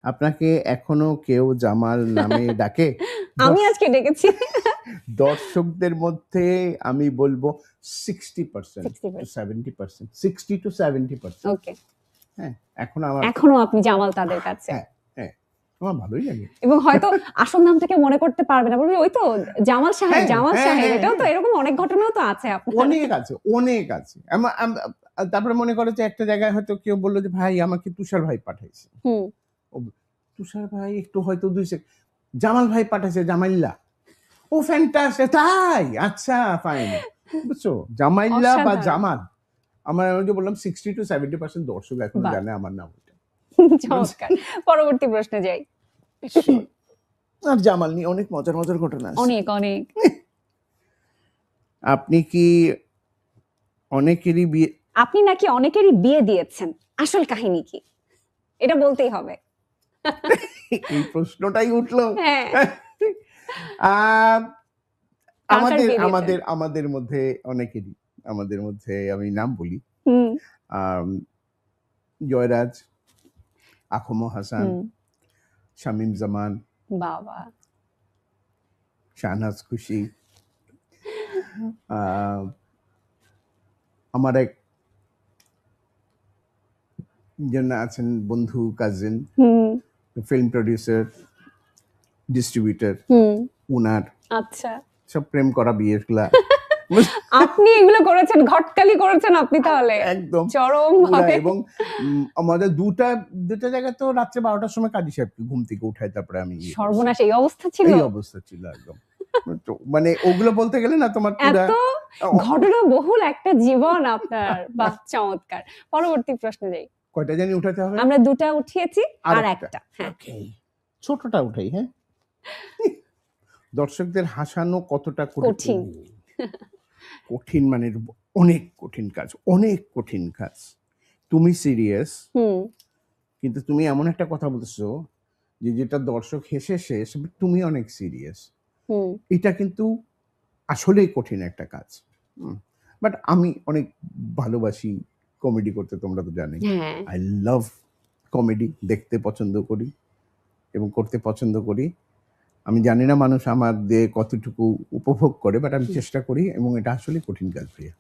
আপনাকে এখনো কেউ জামাল নামে ডাকে? আমি আজকে ডেকেছি। দর্শকদের মধ্যে আমি বলবো 60% 60% to 70%, 60 to 70%। ওকে, হ্যাঁ, এখনো আপনি জামাল তাদের কাছে। হ্যাঁ, হ্যাঁ, আমার ভালোই লাগে। এবং হয়তো আসল নাম থেকে মনে করতে পারবে না, বলবে ওই তো জামাল সাহেব, জামাল সাহেব। এটাও তো এরকম অনেক ঘটনাও তো আছে আপনার। অনেক আছে। তারপরে মনে করো যে একটা জায়গায় হয়তো কেউ বললো যে ভাই আমাকে তুষার ভাই পাঠাইছে। তুষার ভাই একটু হয়তো 2 সেকেন্ড, জামাল ভাই পাঠাইছে, জামাইল্লা। ও ফ্যান্টাস্টিক, তাই? আচ্ছা, ফাইন। বুঝছো, জামাইল্লা বা জামাল, আমার যে বললাম 60 to 70% দর্শক এখনো জানে আমার নাম। চমৎকার। পরবর্তী প্রশ্নে যাই। আর জামাল নিয়ে অনেক মজার মজার ঘটনা আছে। অনেক। আপনি কি অনেকেরই বিয়ে, আপনি নাকি অনেকেরই বিয়ে দিয়েছেন, আসল কাহিনী কি? এটা বলতেই হবে। এই প্রশ্নটাই উঠলো। হ্যাঁ। আমাদের মধ্যে অনেকেরই, আমাদের মধ্যে আমি নাম বলি, জয়রাজ, আখম হাসান, শামীম জামান, বাবা, শাহনাজ খুশি, আমার এক জন আছেন বন্ধু, কাজিন, ফিল্ম প্রডিউসার, ডিস্ট্রিবিউটর, উনার আচ্ছা, সব প্রেম করা বিয়েগুলা। আপনি এগুলো করেছেন, ঘটকালি করেছেন আপনি তাহলে একদম চরম ভাবে। এবং আমাদের দুটা জায়গায় তো রাত্রে 12টার সময় কাজী সাহেবকে ঘুম থেকে উঠায় তারপরে আমি সর্বনাশ, এই অবস্থা ছিল একদম। মানে ওগুলো বলতে গেলে না তোমার পুরো ঘটনা বহুল একটা জীবন আপনার। বাহ, চমৎকার। পরবর্তী প্রশ্নে যাই। কয়টা জানি উঠাতে হবে? আমরা 2টা উঠিয়েছি, আর একটা। হ্যাঁ, ছোটটা উঠাই। হ্যাঁ, দর্শকদের হাসানো কতটা কঠিন, মানে অনেক কঠিন কাজ। তুমি সিরিয়াস, কিন্তু তুমি এমন একটা কথা বলছো যে যেটা দর্শক হেসে শেষ, তুমি অনেক সিরিয়াস। এটা কিন্তু আসলেই কঠিন একটা কাজ। বাট আমি অনেক ভালোবাসি কমেডি করতে, তোমরা তো জানোই। আই লাভ কমেডি, দেখতে পছন্দ করি এবং করতে পছন্দ করি। আমি জানি না মানুষ আমার দিয়ে কতটুকু উপভোগ করে, বাট আমি চেষ্টা করি এবং এটা আসলে কঠিন কাজ। প্রিয়া।